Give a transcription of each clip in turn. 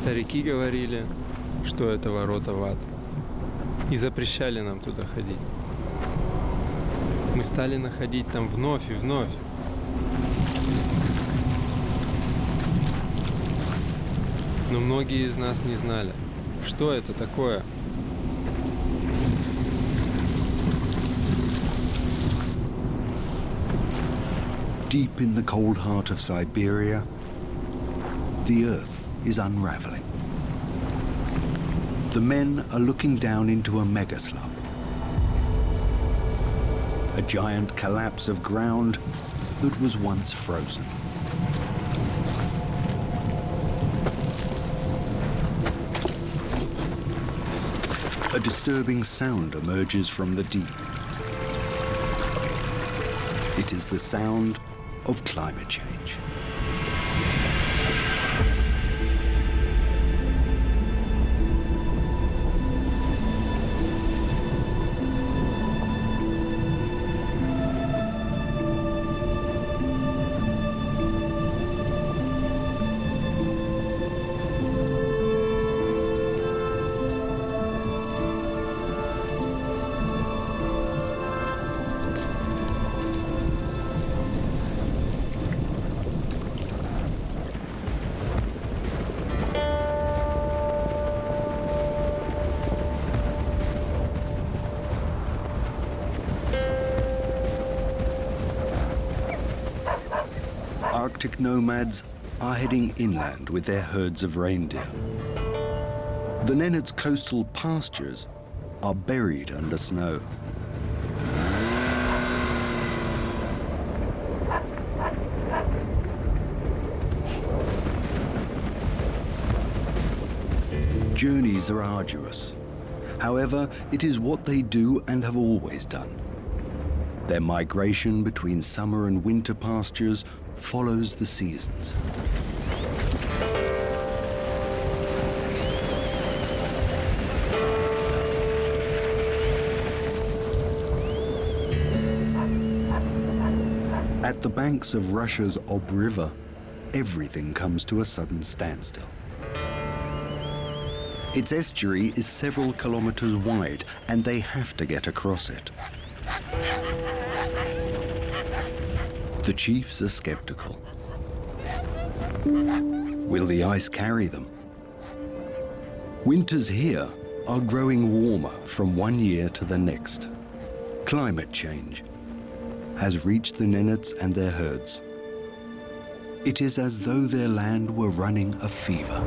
Старики говорили, что это ворота в ад, и запрещали нам туда ходить. Мы стали находить там вновь и вновь. Но многие из нас не знали, что это такое. Deep in the cold heart of Siberia, the earth is unraveling. The men are looking down into a mega slum. A giant collapse of ground that was once frozen. A disturbing sound emerges from the deep. It is the sound of climate change. Arctic nomads are heading inland with their herds of reindeer. The Nenets' coastal pastures are buried under snow. Journeys are arduous. However, it is what they do and have always done. Their migration between summer and winter pastures follows the seasons. At the banks of Russia's Ob River, everything comes to a sudden standstill. Its estuary is several kilometers wide, and they have to get across it. The chiefs are skeptical. Will the ice carry them? Winters here are growing warmer from one year to the next. Climate change has reached the Nenets and their herds. It is as though their land were running a fever.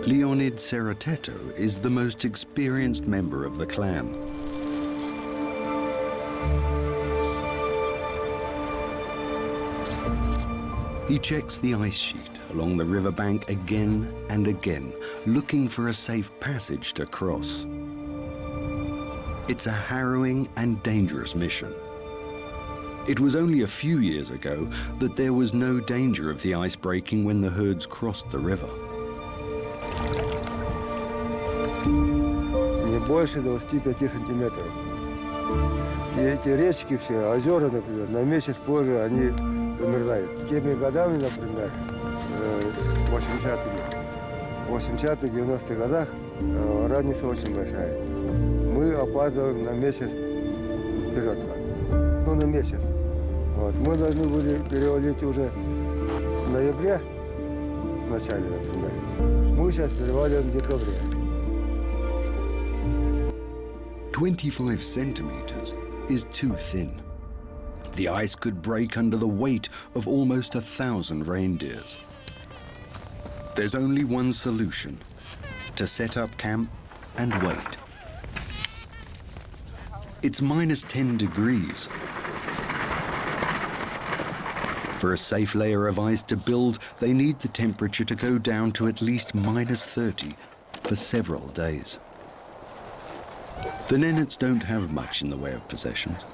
Leonid Serateto is the most experienced member of the clan. He checks the ice sheet along the riverbank again and again, looking for a safe passage to cross. It's a harrowing and dangerous mission. It was only a few years ago that there was no danger of the ice breaking when the herds crossed the river. Не больше 25 сантиметров. И эти речки все, озера, например, на месяц позже они замерзают. Теми годами, например, 80-х, 90-х годах разница очень большая. Мы опаздываем на месяц вперед. Ну, на месяц. Вот. Мы должны были перевалить уже в ноябре, в начале, например. Мы сейчас переваливаем в декабре. 25 centimeters is too thin. The ice could break under the weight of almost 1,000 reindeers. There's only one solution: to set up camp and wait. It's minus 10 degrees. For a safe layer of ice to build, they need the temperature to go down to at least minus 30 for several days. The Nenets don't have much in the way of possessions.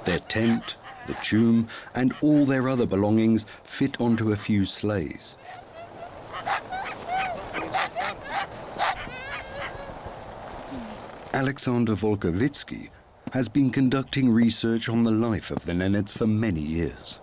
Their tent, the tomb, and all their other belongings fit onto a few sleighs. Alexander Volkovitsky has been conducting research on the life of the Nenets for many years.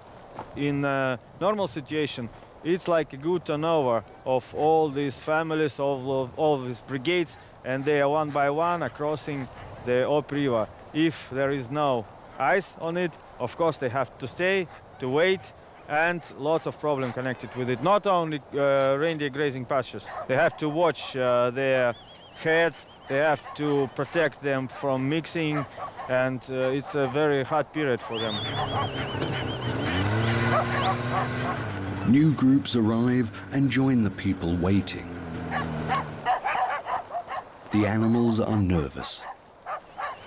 In a normal situation, it's like a good turnover of all these families, all these brigades, and they are one by one are crossing the Ob River. If there is no ice on it, of course they have to stay, to wait, and lots of problems connected with it. Not only reindeer grazing pastures, they have to watch their herds, they have to protect them from mixing, and it's a very hard period for them. New groups arrive and join the people waiting. The animals are nervous.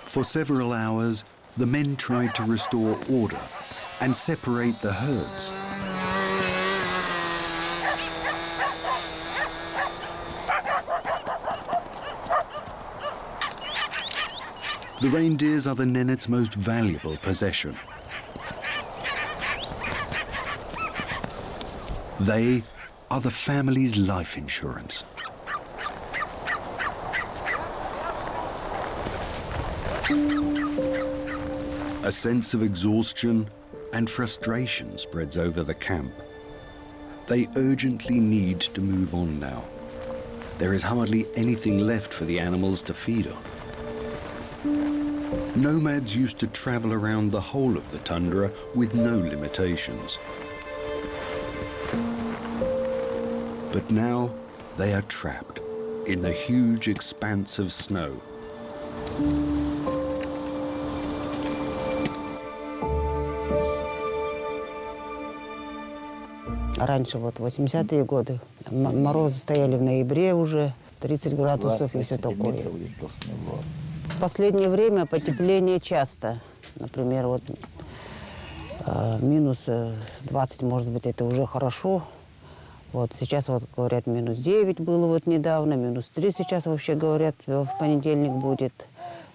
For several hours, the men try to restore order and separate the herds. The reindeers are the Nenets' most valuable possession. They are the family's life insurance. A sense of exhaustion and frustration spreads over the camp. They urgently need to move on now. There is hardly anything left for the animals to feed on. Nomads used to travel around the whole of the tundra with no limitations. But now they are trapped in the huge expanse of snow. Раньше, вот 80-е годы, морозы стояли в ноябре уже, 30 градусов и все такое. В последнее время потепление часто. Например, вот минус 20, может быть, это уже хорошо. Вот сейчас вот говорят, минус 9 было вот недавно, минус 3 сейчас вообще говорят, в понедельник будет.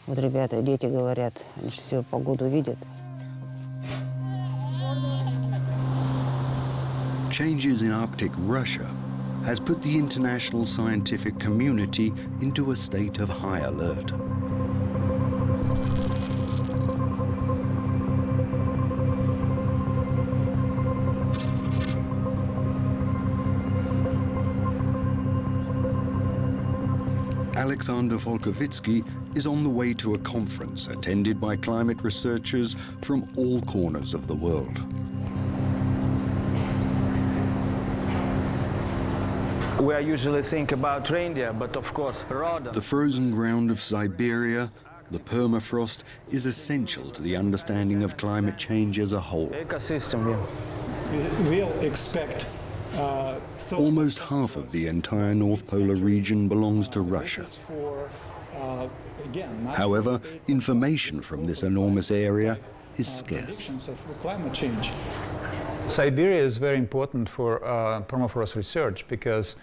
Вот ребята, дети говорят, они же всю погоду видят. Changes in Arctic Russia has put the international scientific community into a state of high alert. Alexander Volkovitsky is on the way to a conference attended by climate researchers from all corners of the world. We usually think about reindeer, but of course rodents. The frozen ground of Siberia, the permafrost, is essential to the understanding of climate change as a whole. Ecosystem, yeah. We'll expect Almost half of the entire North Polar region belongs to Russia. However, information from this enormous area is scarce. Siberia is very important for permafrost research because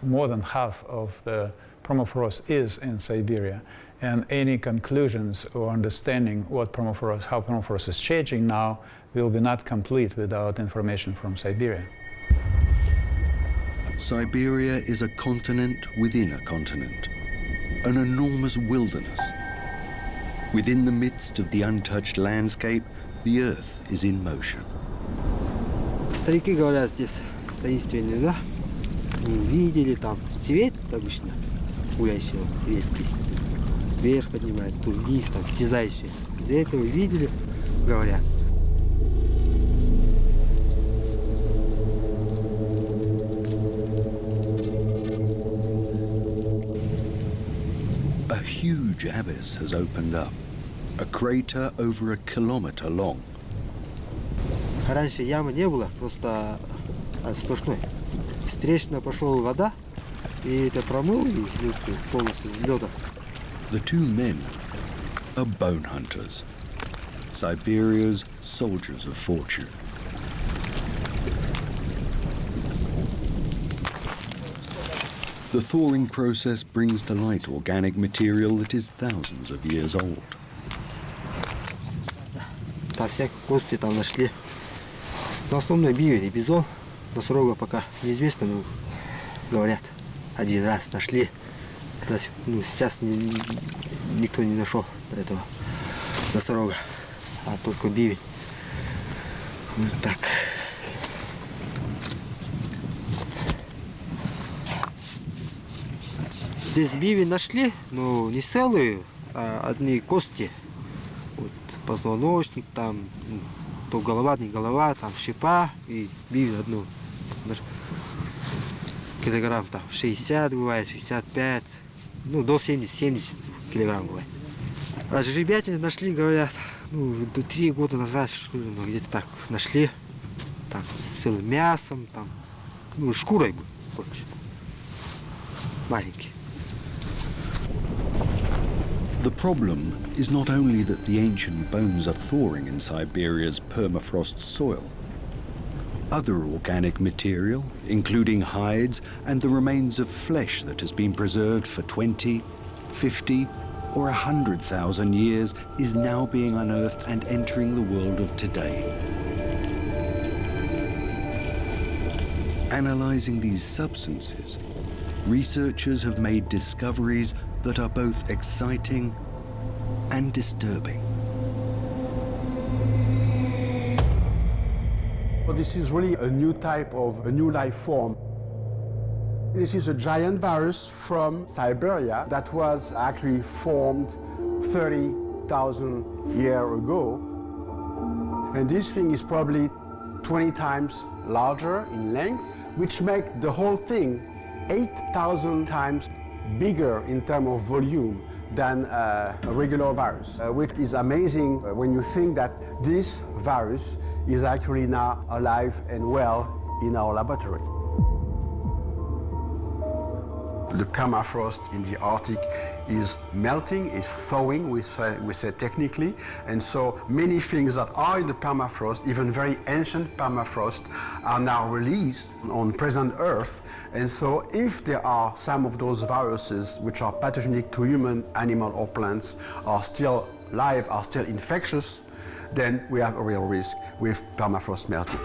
more than half of the permafrost is in Siberia, and any conclusions or understanding what permafrost, how permafrost is changing now, will be not complete without information from Siberia. Siberia is a continent within a continent, an enormous wilderness. Within the midst of the untouched landscape, the earth is in motion. Старики говорят, здесь таинственные, да? Видели там цвет обычно, гуляющего вести. Вверх поднимает, тут вниз, там стязающие. Из-за этого видели, говорят. A huge abyss has opened up, a crater over a kilometer long. Раньше ямы не было, просто сплошной. С трещины пошла вода, и это промыл, и полностью из лёда. The two men are bone hunters, Siberia's soldiers of fortune. The thawing process brings to light organic material that is thousands of years old. Там всякие кости там нашли. В основном бивень и бизон. Носорога пока неизвестно, но говорят, один раз нашли. Сейчас никто не нашел до этого. носорога, а только бивень. Вот так. Здесь бивень нашли, но не целые, а одни кости. Вот позвоночник, там, то голова, не голова, там шипа и бивень одну. Килограмм там 60 бывает, 65, ну до 70 килограмм бывает. А жеребятины нашли, говорят, ну 3 года назад, что ли, где-то так нашли, там с целым мясом, там, ну шкурой бы больше, маленький. The problem is not only that the ancient bones are thawing in Siberia's permafrost soil. Other organic material, including hides and the remains of flesh that has been preserved for 20, 50, or 100,000 years, is now being unearthed and entering the world of today. Analyzing these substances, researchers have made discoveries that are both exciting and disturbing. This is really a new type of a new life form. This is a giant virus from Siberia that was actually formed 30,000 years ago. And this thing is probably 20 times larger in length, which makes the whole thing 8,000 times bigger in terms of volume than a regular virus, which is amazing when you think that this virus is actually now alive and well in our laboratory. The permafrost in the Arctic is melting, is thawing, we say technically, and so many things that are in the permafrost, even very ancient permafrost, are now released on present Earth. And so if there are some of those viruses which are pathogenic to human, animal, or plants are still live, are still infectious, then we have a real risk with permafrost melting.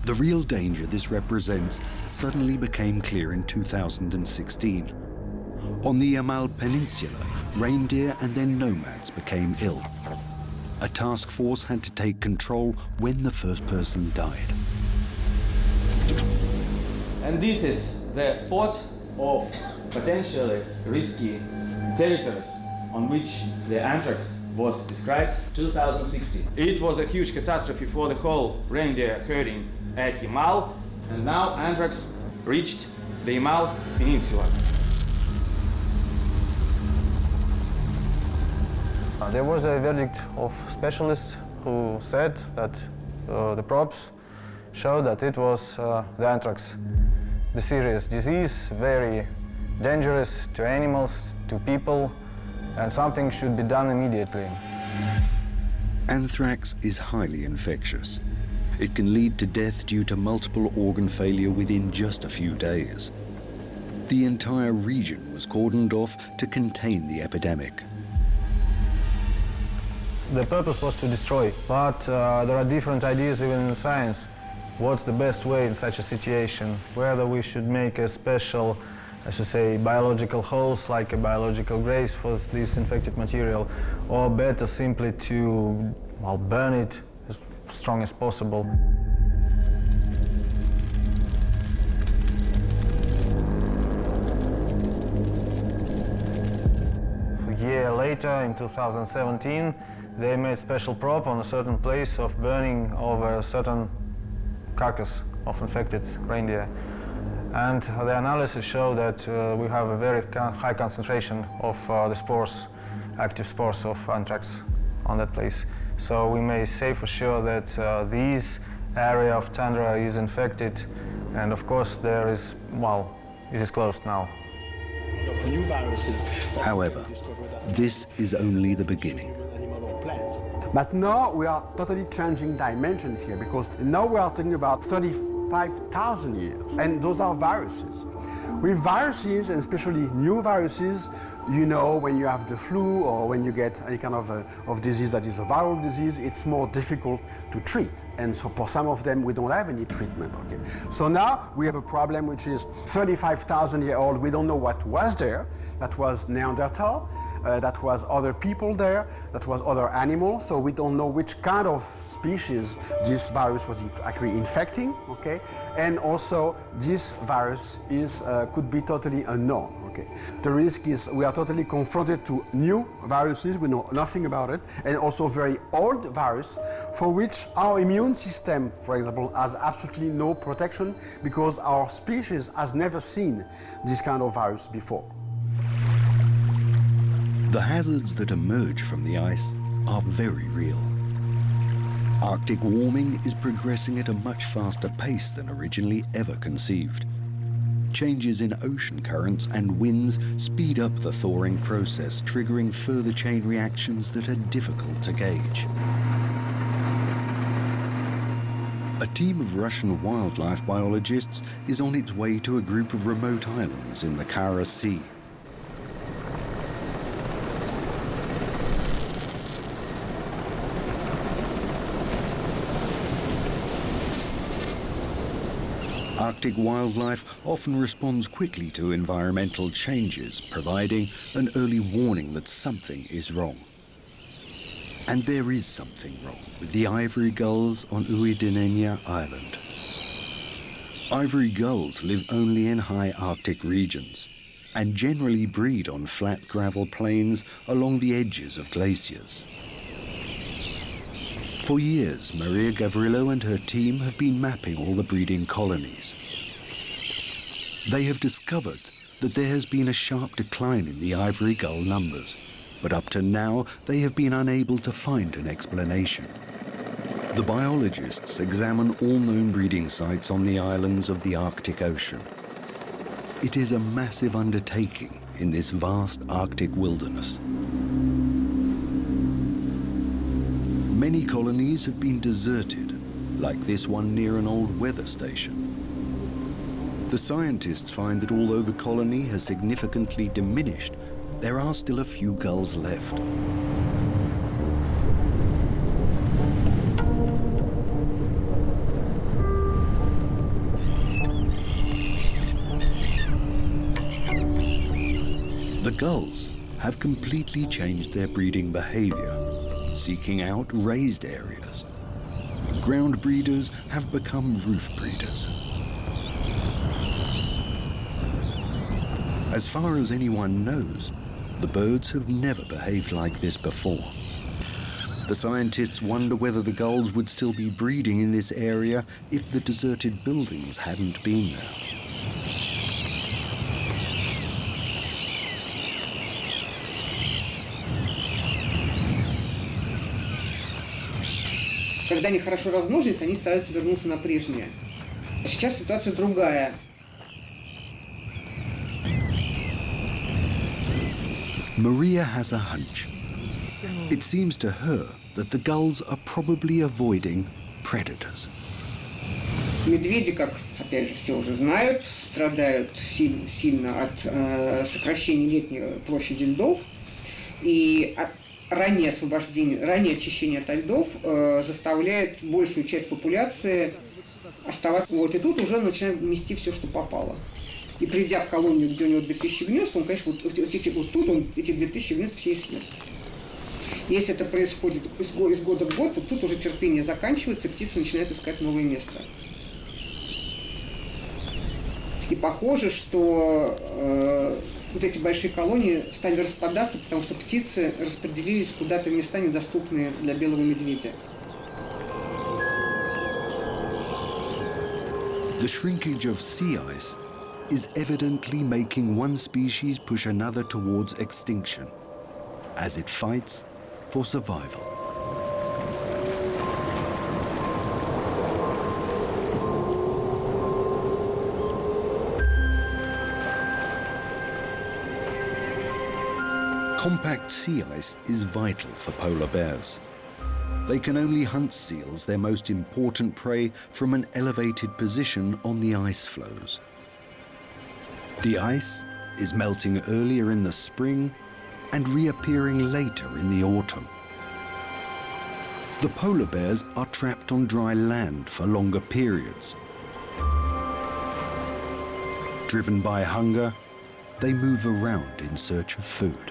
The real danger this represents suddenly became clear in 2016. On the Yamal Peninsula, reindeer and their nomads became ill. A task force had to take control when the first person died. And this is the spot of potentially risky territories on which the anthrax was described 2016. It was a huge catastrophe for the whole reindeer herding at Yamal, and now anthrax reached the Yamal Peninsula. There was a verdict of specialists who said that the probes showed that it was the anthrax, the serious disease, very dangerous to animals, to people, and something should be done immediately. Anthrax is highly infectious. It can lead to death due to multiple organ failure within just a few days. The entire region was cordoned off to contain the epidemic. The purpose was to destroy, but there are different ideas even in science. What's the best way in such a situation? Whether we should make a special, I should say, biological holes, like a biological graves for this infected material, or better simply to, well, burn it as strong as possible. A year later, in 2017, they made special probe on a certain place of burning over a certain carcass of infected reindeer. And the analysis showed that we have a very high concentration of the spores, active spores of anthrax on that place. So we may say for sure that this area of tundra is infected, and of course there is, well, it is closed now. However, this is only the beginning. But now we are totally changing dimensions here, because now we are talking about 35,000 years, and those are viruses. With viruses, and especially new viruses, you know, when you have the flu or when you get any kind of disease that is a viral disease, it's more difficult to treat. And so for some of them, we don't have any treatment, okay? So now we have a problem which is 35,000 years old. We don't know what was there. That was Neanderthal. that was other people there, that was other animals, so we don't know which kind of species this virus was actually infecting, okay? And also this virus could be totally unknown. Okay. The risk is we are totally confronted to new viruses, we know nothing about it, and also very old virus for which our immune system, for example, has absolutely no protection because our species has never seen this kind of virus before. The hazards that emerge from the ice are very real. Arctic warming is progressing at a much faster pace than originally ever conceived. Changes in ocean currents and winds speed up the thawing process, triggering further chain reactions that are difficult to gauge. A team of Russian wildlife biologists is on its way to a group of remote islands in the Kara Sea. Arctic wildlife often responds quickly to environmental changes, providing an early warning that something is wrong. And there is something wrong with the ivory gulls on Uidinenia Island. Ivory gulls live only in high Arctic regions and generally breed on flat gravel plains along the edges of glaciers. For years, Maria Gavrillo and her team have been mapping all the breeding colonies. They have discovered that there has been a sharp decline in the ivory gull numbers, but up to now they have been unable to find an explanation. The biologists examine all known breeding sites on the islands of the Arctic Ocean. It is a massive undertaking in this vast Arctic wilderness. Many colonies have been deserted, like this one near an old weather station. The scientists find that although the colony has significantly diminished, there are still a few gulls left. The gulls have completely changed their breeding behavior, seeking out raised areas. Ground breeders have become roof breeders. As far as anyone knows, the birds have never behaved like this before. The scientists wonder whether the gulls would still be breeding in this area if the deserted buildings hadn't been there. Когда они хорошо размножились, они стараются вернуться на прежнее. Сейчас ситуация другая. Maria has a hunch. It seems to her that the gulls are probably avoiding predators. Медведи, как, опять же, все уже знают, страдают сильно от сокращения летней площади льдов. И раннее освобождение, раннее очищение от льдов заставляет большую часть популяции оставаться. Вот, и тут уже начинает мести все, что попало. И придя в колонию, где у него 2000 гнезд, он, конечно, вот тут он эти 2000 гнезд все и съест. Если это происходит из года в год, вот тут уже терпение заканчивается, и птица начинает искать новое место. И похоже, что вот эти большие колонии стали распадаться, потому что птицы распределились куда-то в места, недоступные для белого медведя. The shrinkage of sea ice is evidently making one species push another towards extinction as it fights for survival. Compact sea ice is vital for polar bears. They can only hunt seals, their most important prey, from an elevated position on the ice floes. The ice is melting earlier in the spring and reappearing later in the autumn. The polar bears are trapped on dry land for longer periods. Driven by hunger, they move around in search of food.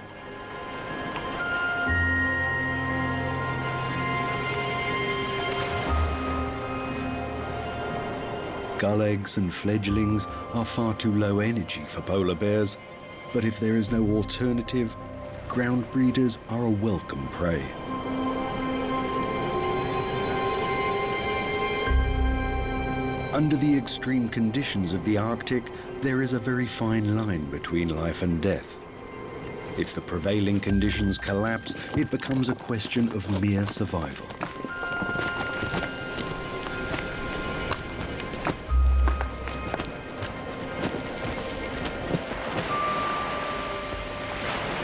Gull eggs and fledglings are far too low energy for polar bears, but if there is no alternative, ground breeders are a welcome prey. Under the extreme conditions of the Arctic, there is a very fine line between life and death. If the prevailing conditions collapse, it becomes a question of mere survival.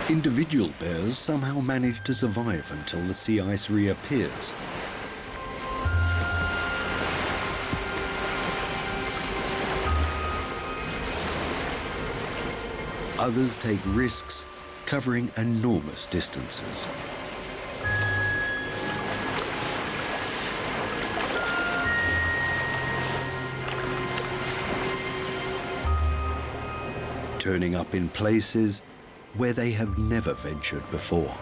Individual bears somehow manage to survive until the sea ice reappears. Others take risks, covering enormous distances. Turning up in places where they have never ventured before.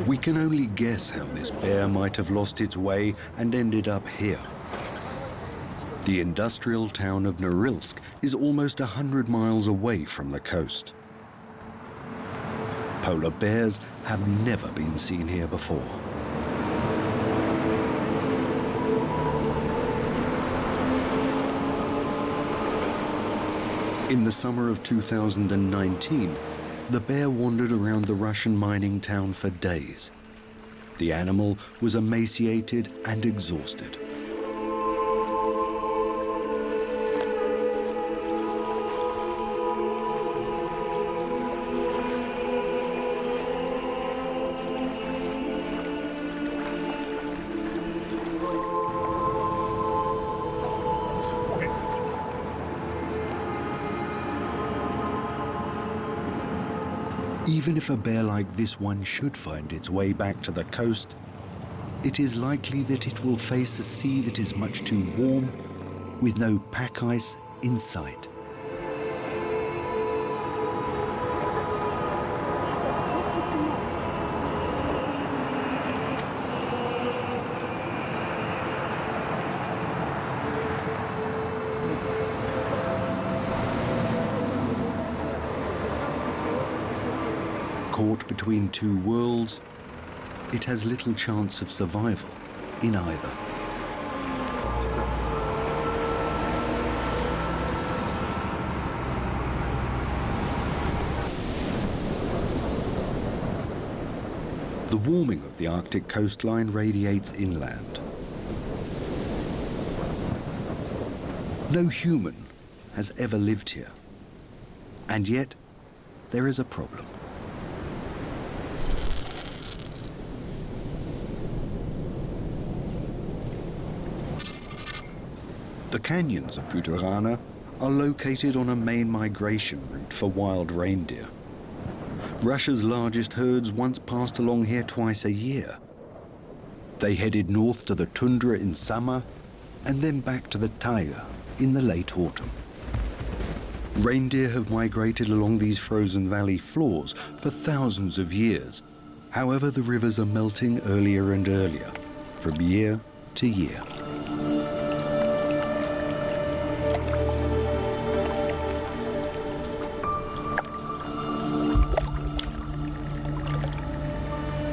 We can only guess how this bear might have lost its way and ended up here. The industrial town of Norilsk is almost 100 miles away from the coast. Polar bears have never been seen here before. In the summer of 2019, the bear wandered around the Russian mining town for days. The animal was emaciated and exhausted. Even if a bear like this one should find its way back to the coast, it is likely that it will face a sea that is much too warm, with no pack ice in sight. Caught between two worlds, it has little chance of survival in either. The warming of the Arctic coastline radiates inland. No human has ever lived here, and yet there is a problem. The canyons of Puturana are located on a main migration route for wild reindeer. Russia's largest herds once passed along here twice a year. They headed north to the tundra in summer and then back to the taiga in the late autumn. Reindeer have migrated along these frozen valley floors for thousands of years. However, the rivers are melting earlier and earlier, from year to year.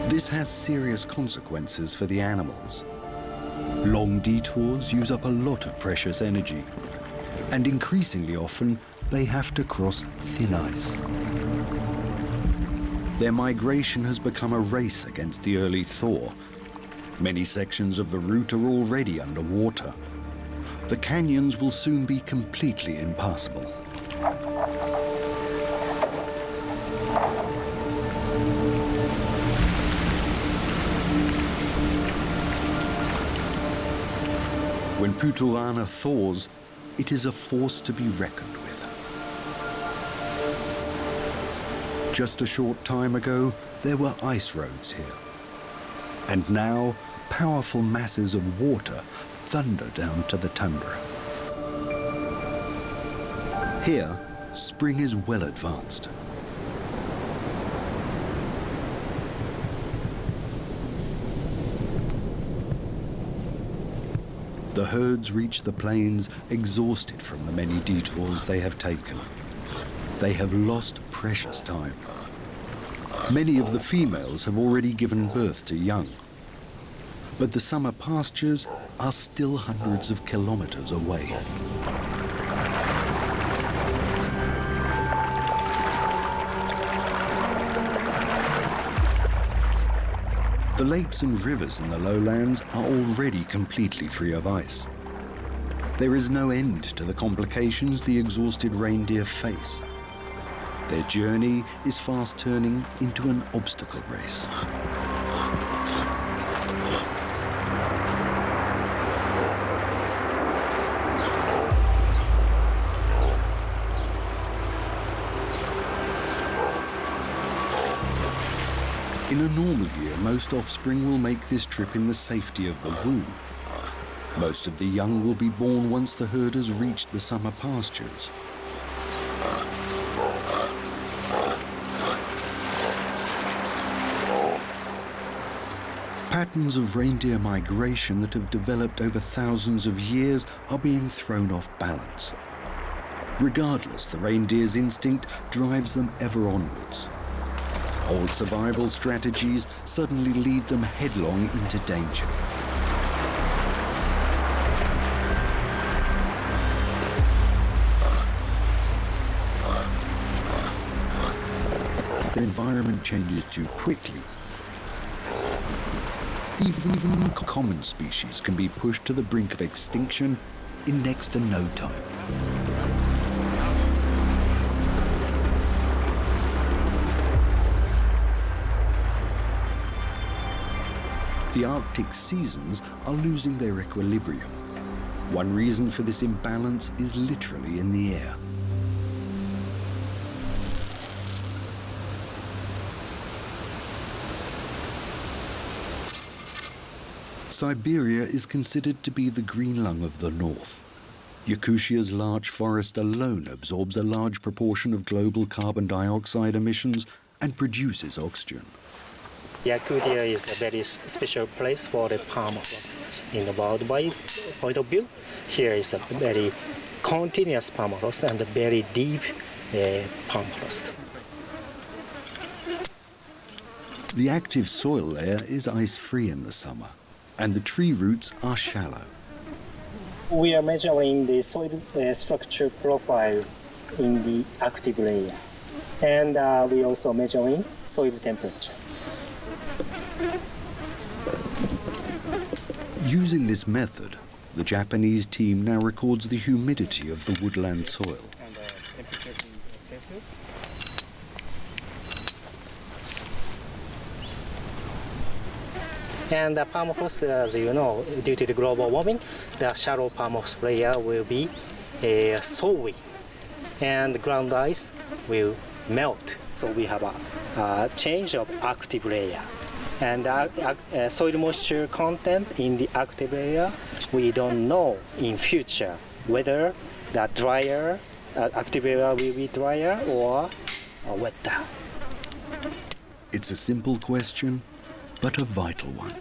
This has serious consequences for the animals. Long detours use up a lot of precious energy, and increasingly often they have to cross thin ice. Their migration has become a race against the early thaw. Many sections of the route are already underwater. The canyons will soon be completely impassable. When Puturana thaws, it is a force to be reckoned with. Just a short time ago, there were ice roads here. And now, powerful masses of water thunder down to the tundra. Here, spring is well advanced. The herds reach the plains exhausted from the many detours they have taken. They have lost precious time. Many of the females have already given birth to young. But the summer pastures are still hundreds of kilometers away. The lakes and rivers in the lowlands are already completely free of ice. There is no end to the complications the exhausted reindeer face. Their journey is fast turning into an obstacle race. In a normal year, most offspring will make this trip in the safety of the womb. Most of the young will be born once the herd has reached the summer pastures. Patterns of reindeer migration that have developed over thousands of years are being thrown off balance. Regardless, the reindeer's instinct drives them ever onwards. Old survival strategies suddenly lead them headlong into danger. The environment changes too quickly. Even common species can be pushed to the brink of extinction in next to no time. The Arctic seasons are losing their equilibrium. One reason for this imbalance is literally in the air. Siberia is considered to be the green lung of the north. Yakutia large forest alone absorbs a large proportion of global carbon dioxide emissions and produces oxygen. Yakutia is a very special place for the permafrost. In the worldwide point of view, here is a very continuous permafrost and a very deep permafrost. The active soil layer is ice-free in the summer, and the tree roots are shallow. We are measuring the soil structure profile in the active layer, and we also measuring soil temperature. Using this method, the Japanese team now records the humidity of the woodland soil. And the permafrost, as you know, due to the global warming, the shallow permafrost layer will be thawing, and the ground ice will melt. So we have a change of active layer. And soil moisture content in the active layer, we don't know in future whether the drier active layer will be drier or wetter. It's a simple question, but a vital one.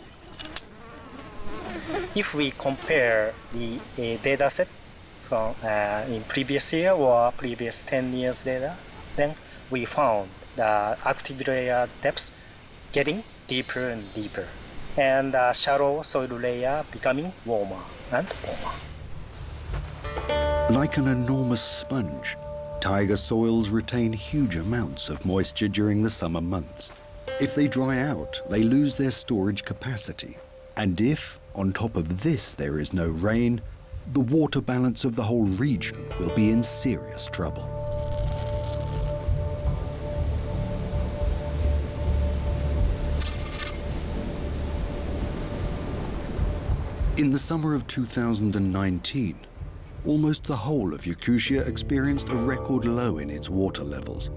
If we compare the data set from in previous year or previous 10 years data, then we found the active layer depths getting deeper and deeper, and the shallow soil layer becoming warmer and warmer. Like an enormous sponge, taiga soils retain huge amounts of moisture during the summer months. If they dry out, they lose their storage capacity. And if, on top of this, there is no rain, the water balance of the whole region will be in serious trouble. In the summer of 2019, almost the whole of Yakutia experienced a record low in its water levels.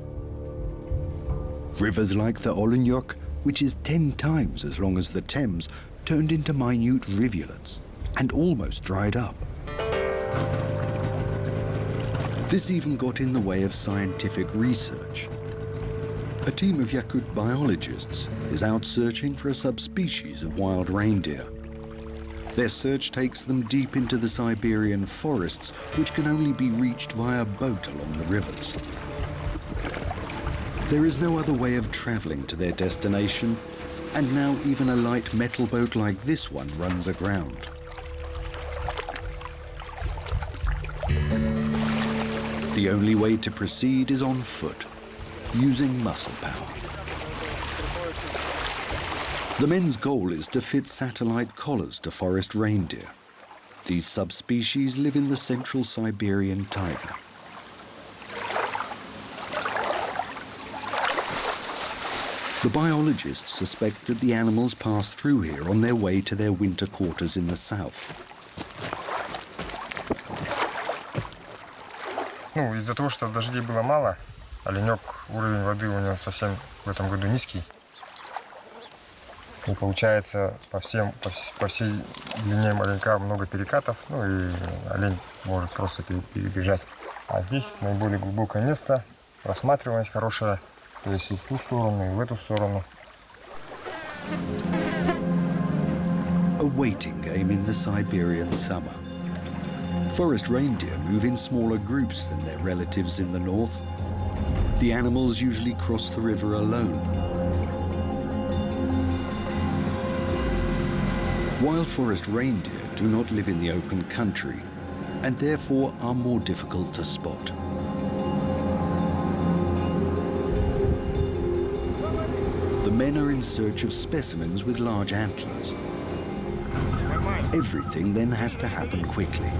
Rivers like the Olenyok, which is 10 times as long as the Thames, turned into minute rivulets and almost dried up. This even got in the way of scientific research. A team of Yakut biologists is out searching for a subspecies of wild reindeer. Their search takes them deep into the Siberian forests, which can only be reached via boat along the rivers. There is no other way of traveling to their destination, and now even a light metal boat like this one runs aground. The only way to proceed is on foot, using muscle power. The men's goal is to fit satellite collars to forest reindeer. These subspecies live in the central Siberian taiga. The biologists suspect that the animals pass through here on their way to their winter quarters in the south. Ну, из-за того, что дождей было мало, оленек, уровень воды у него совсем в этом году низкий. И получается, по всей длине оленька много перекатов, ну и олень может просто перебежать. А здесь наиболее глубокое место, просматриваемость хорошая, то есть и в ту сторону, и в эту сторону. A waiting game in the Siberian summer. Forest reindeer move in smaller groups than their relatives in the north. The animals usually cross the river alone. Wild forest reindeer do not live in the open country and therefore are more difficult to spot. The men are in search of specimens with large antlers. Everything then has to happen quickly.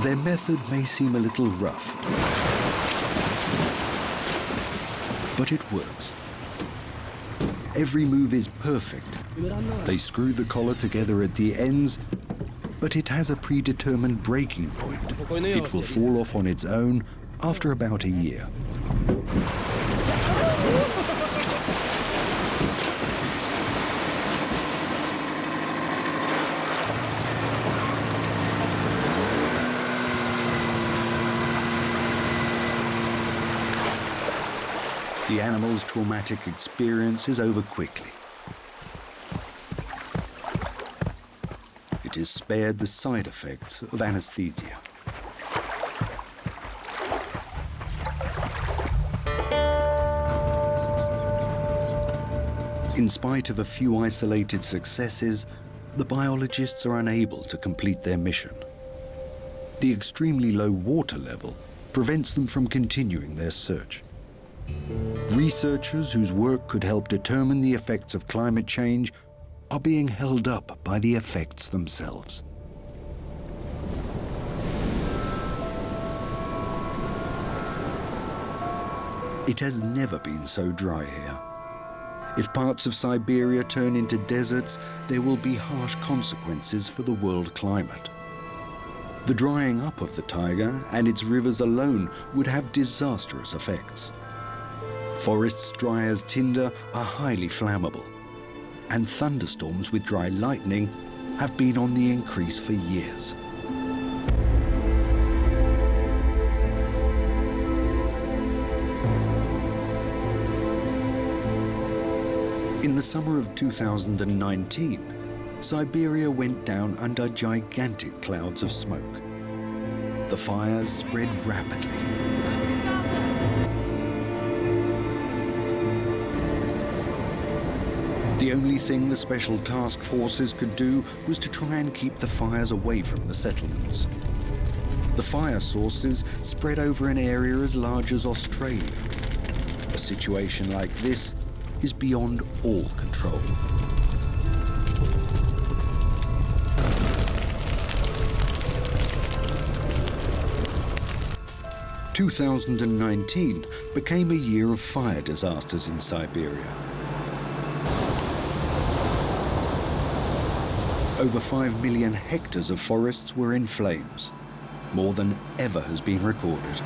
Their method may seem a little rough, but it works. Every move is perfect. They screw the collar together at the ends, but it has a predetermined breaking point. It will fall off on its own after about a year. The animal's traumatic experience is over quickly. It is spared the side effects of anesthesia. In spite of a few isolated successes, the biologists are unable to complete their mission. The extremely low water level prevents them from continuing their search. Researchers whose work could help determine the effects of climate change are being held up by the effects themselves. It has never been so dry here. If parts of Siberia turn into deserts, there will be harsh consequences for the world climate. The drying up of the taiga and its rivers alone would have disastrous effects. Forests dry as tinder are highly flammable, and thunderstorms with dry lightning have been on the increase for years. In the summer of 2019, Siberia went down under gigantic clouds of smoke. The fires spread rapidly. The only thing the special task forces could do was to try and keep the fires away from the settlements. The fire sources spread over an area as large as Australia. A situation like this is beyond all control. 2019 became a year of fire disasters in Siberia. Over 5 million hectares of forests were in flames, more than ever has been recorded.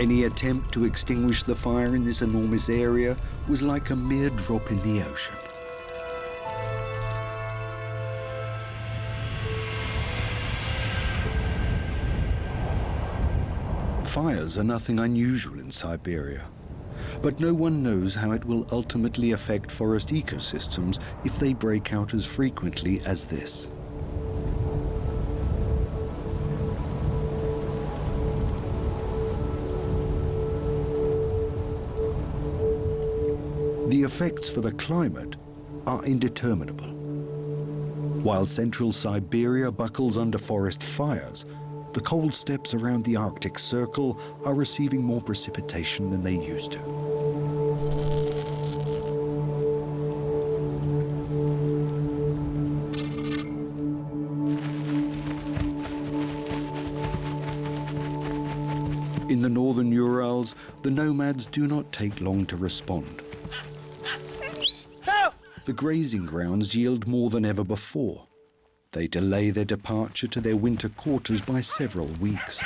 Any attempt to extinguish the fire in this enormous area was like a mere drop in the ocean. Fires are nothing unusual in Siberia, but no one knows how it will ultimately affect forest ecosystems if they break out as frequently as this. The effects for the climate are indeterminable. While central Siberia buckles under forest fires, the cold steppes around the Arctic Circle are receiving more precipitation than they used to. In the northern Urals, the nomads do not take long to respond. The grazing grounds yield more than ever before. They delay their departure to their winter quarters by several weeks.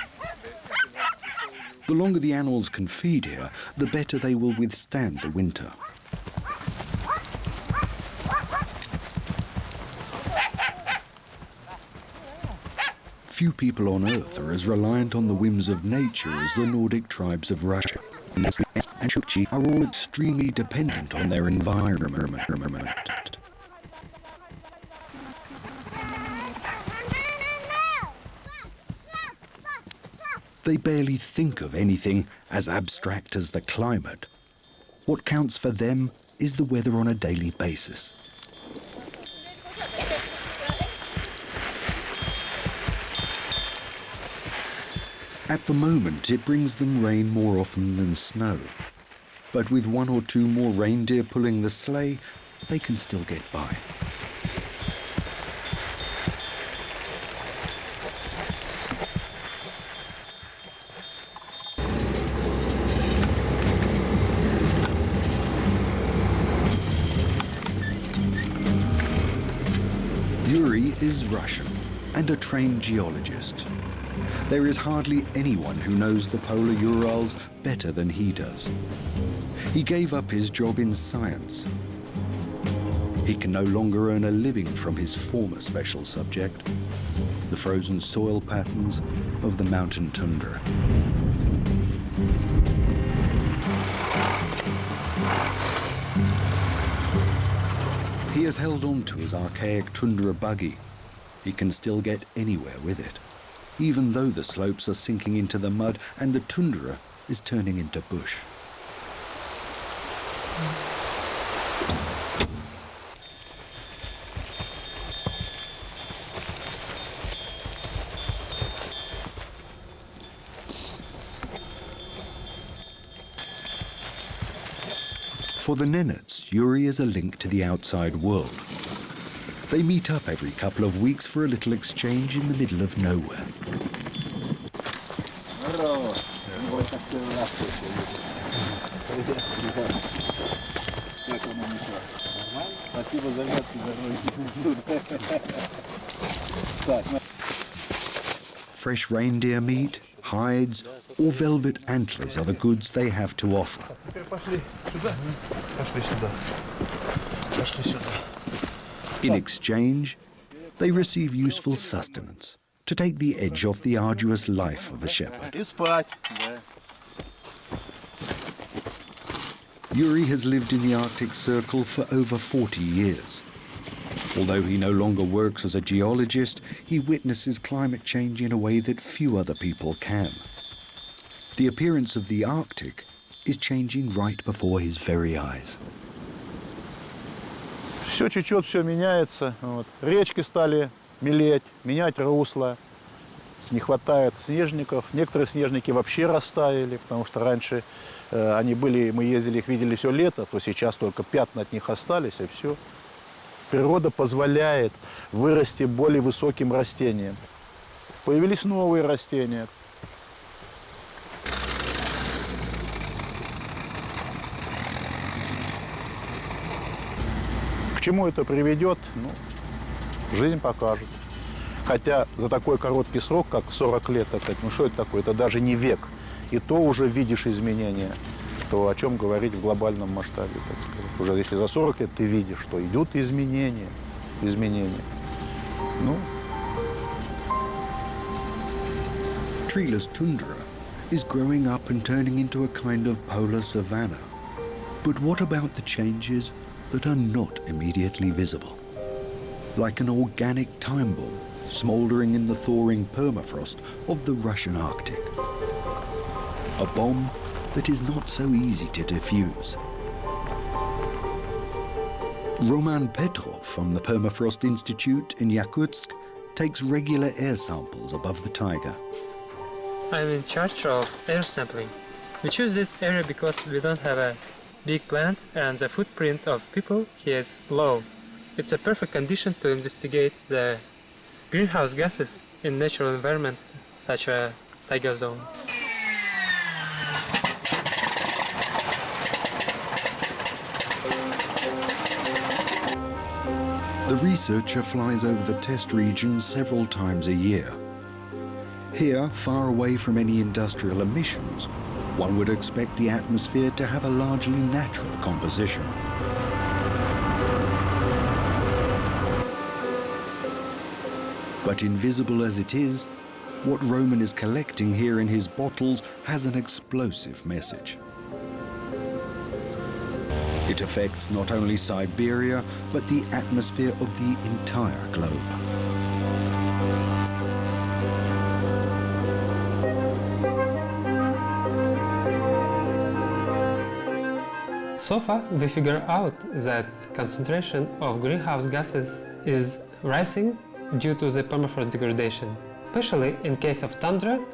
The longer the animals can feed here, the better they will withstand the winter. Few people on Earth are as reliant on the whims of nature as the Nordic tribes of Russia. And Chukchi are all extremely dependent on their environment. They barely think of anything as abstract as the climate. What counts for them is the weather on a daily basis. At the moment, it brings them rain more often than snow. But with 1 or 2 more reindeer pulling the sleigh, they can still get by. Yuri is Russian and a trained geologist. There is hardly anyone who knows the polar Urals better than he does. He gave up his job in science. He can no longer earn a living from his former special subject, the frozen soil patterns of the mountain tundra. He has held on to his archaic tundra buggy. He can still get anywhere with it, even though the slopes are sinking into the mud and the tundra is turning into bush. For the Nenets, Yuri is a link to the outside world. They meet up every couple of weeks for a little exchange in the middle of nowhere. Fresh reindeer meat, hides, or velvet antlers are the goods they have to offer. In exchange, they receive useful sustenance to take the edge off the arduous life of a shepherd. Yuri has lived in the Arctic Circle for over 40 years. Although he no longer works as a geologist, he witnesses climate change in a way that few other people can. The appearance of the Arctic is changing right before his very eyes. Все течет, все меняется. Вот. Речки стали мелеть, менять русло. Не хватает снежников. Некоторые снежники вообще растаяли, потому что раньше они были, мы ездили, их видели все лето, то сейчас только пятна от них остались, и все. Природа позволяет вырасти более высоким растениям. Появились новые растения. К чему это приведет, ну, жизнь покажет. Хотя за такой короткий срок, как 40 лет, так сказать, ну что это такое? Это даже не век. И то уже видишь изменения. То о чем говорить в глобальном масштабе, так сказать. Уже если за 40 лет ты видишь, что идут изменения. Ну. Treeless tundra is growing up and turning into a kind of polar savanna. But what about the changes that are not immediately visible? Like an organic time bomb smouldering in the thawing permafrost of the Russian Arctic. A bomb that is not so easy to defuse. Roman Petrov from the Permafrost Institute in Yakutsk takes regular air samples above the taiga. I'm in charge of air sampling. We choose this area because we don't have big plants and the footprint of people here is low. It's a perfect condition to investigate the greenhouse gases in natural environment such a taiga zone. The researcher flies over the test region several times a year. Here, far away from any industrial emissions, one would expect the atmosphere to have a largely natural composition. But invisible as it is, what Roman is collecting here in his bottles has an explosive message. It affects not only Siberia, but the atmosphere of the entire globe. So far, we figure out that concentration of greenhouse gases is rising due to the permafrost degradation. Especially in case of tundra,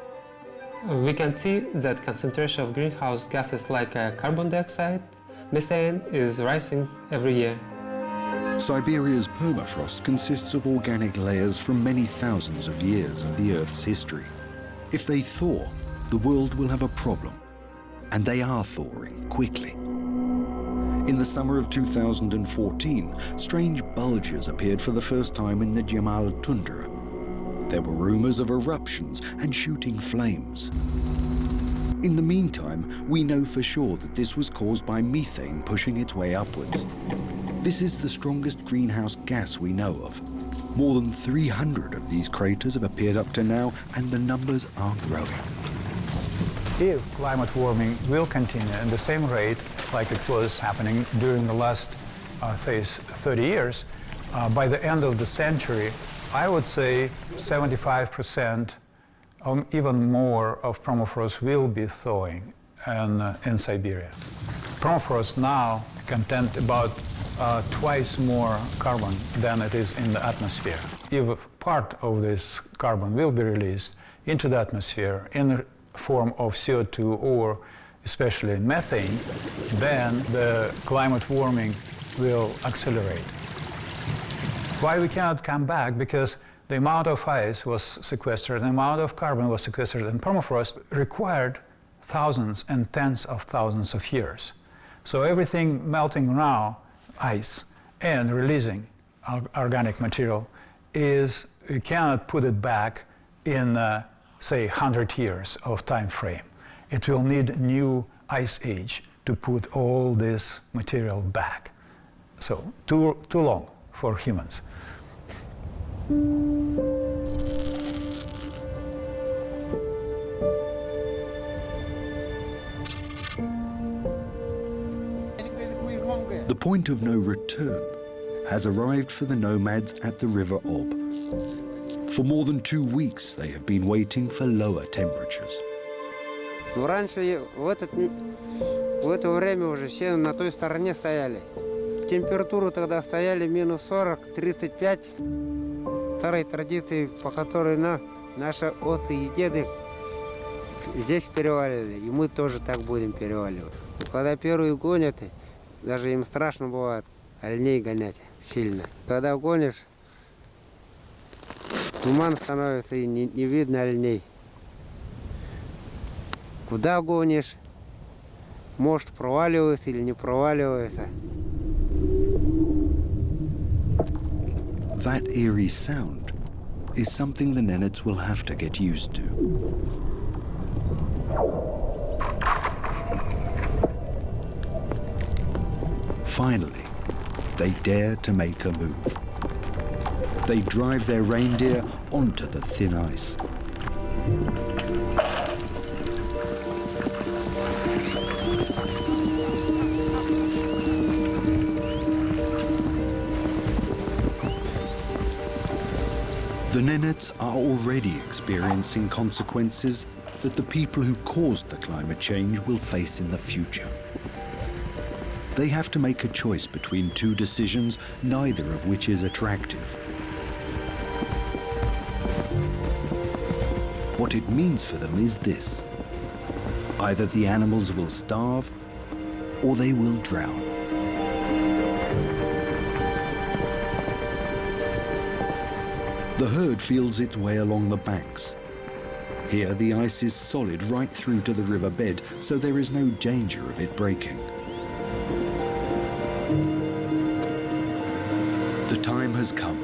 we can see that concentration of greenhouse gases like carbon dioxide, methane is rising every year. Siberia's permafrost consists of organic layers from many thousands of years of the Earth's history. If they thaw, the world will have a problem, and they are thawing quickly. In the summer of 2014, strange bulges appeared for the first time in the Jamal tundra. There were rumors of eruptions and shooting flames. In the meantime, we know for sure that this was caused by methane pushing its way upwards. This is the strongest greenhouse gas we know of. More than 300 of these craters have appeared up to now, and the numbers are growing. If climate warming will continue at the same rate like it was happening during the last 30 years, by the end of the century, I would say 75%, even more, of permafrost will be thawing in Siberia. Permafrost now contain about twice more carbon than it is in the atmosphere. If part of this carbon will be released into the atmosphere in the form of CO2 or especially methane, then the climate warming will accelerate. Why we cannot come back? Because the amount of ice was sequestered, the amount of carbon was sequestered, and permafrost required thousands and tens of thousands of years. So everything melting now, ice, and releasing organic material is, you cannot put it back in, say, 100 years of time frame. It will need new ice age to put all this material back. So too long for humans. The point of no return has arrived for the nomads at the River Ob. For more than 2 weeks, they have been waiting for lower temperatures. Ну, раньше в это время уже все на той стороне стояли. Температуру тогда стояли минус 40, 35. Старой традиции, по которой наши отцы и деды здесь переваливали, и мы тоже так будем переваливать. Когда первые гонят, даже им страшно бывает оленей гонять сильно. Когда гонишь, Туман становится и не видно оленей. Куда гонишь? Может, проваливается или не проваливается. That eerie sound is something the Nenets will have to get used to. Finally, they dare to make a move. They drive their reindeer onto the thin ice. The Nenets are already experiencing consequences that the people who caused the climate change will face in the future. They have to make a choice between two decisions, neither of which is attractive. What it means for them is this: either the animals will starve or they will drown. The herd feels its way along the banks. Here the ice is solid right through to the riverbed, so there is no danger of it breaking. The time has come.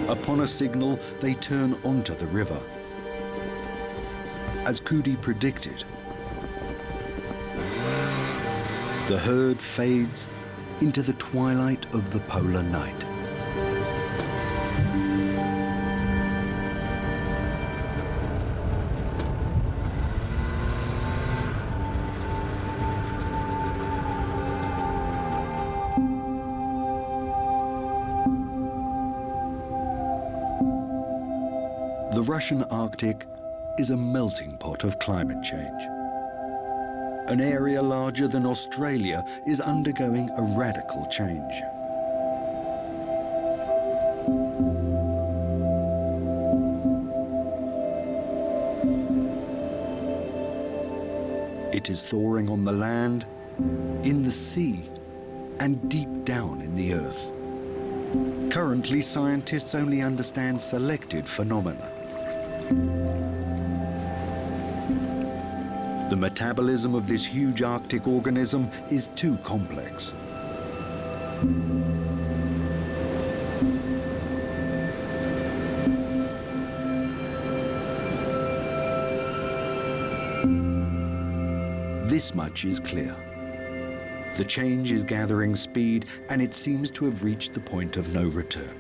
Upon a signal, they turn onto the river. As Kudi predicted, the herd fades into the twilight of the polar night. The Russian Arctic is a melting pot of climate change. An area larger than Australia is undergoing a radical change. It is thawing on the land, in the sea, and deep down in the earth. Currently, scientists only understand selected phenomena. The metabolism of this huge Arctic organism is too complex. This much is clear. The change is gathering speed, and it seems to have reached the point of no return.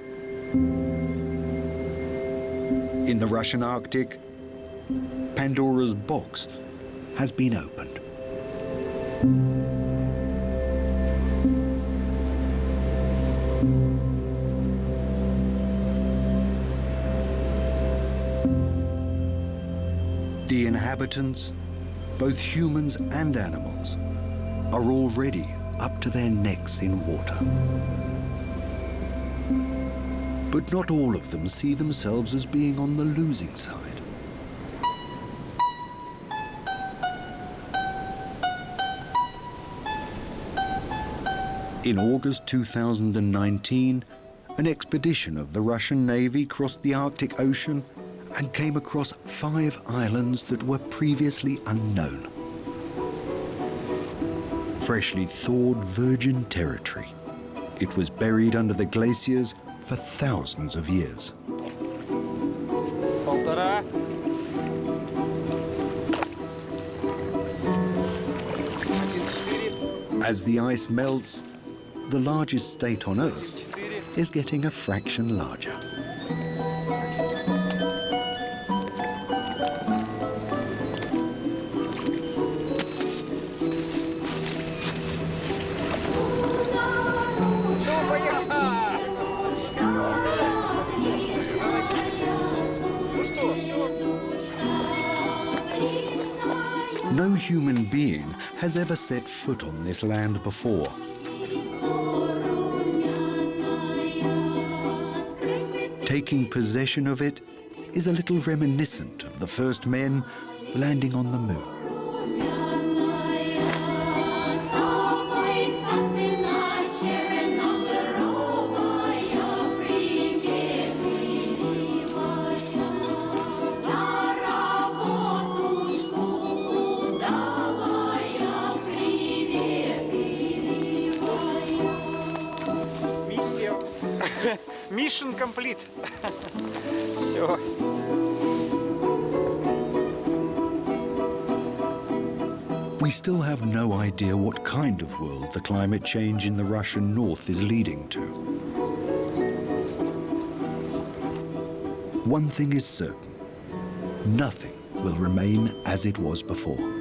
In the Russian Arctic, Pandora's box has been opened. The inhabitants, both humans and animals, are already up to their necks in water. But not all of them see themselves as being on the losing side. In August 2019, an expedition of the Russian Navy crossed the Arctic Ocean and came across 5 islands that were previously unknown. Freshly thawed virgin territory. It was buried under the glaciers for thousands of years. As the ice melts, the largest state on Earth is getting a fraction larger. No human being has ever set foot on this land before. Taking possession of it is a little reminiscent of the first men landing on the moon. Mission complete. Все. We still have no idea what kind of world the climate change in the Russian north is leading to. One thing is certain, nothing will remain as it was before.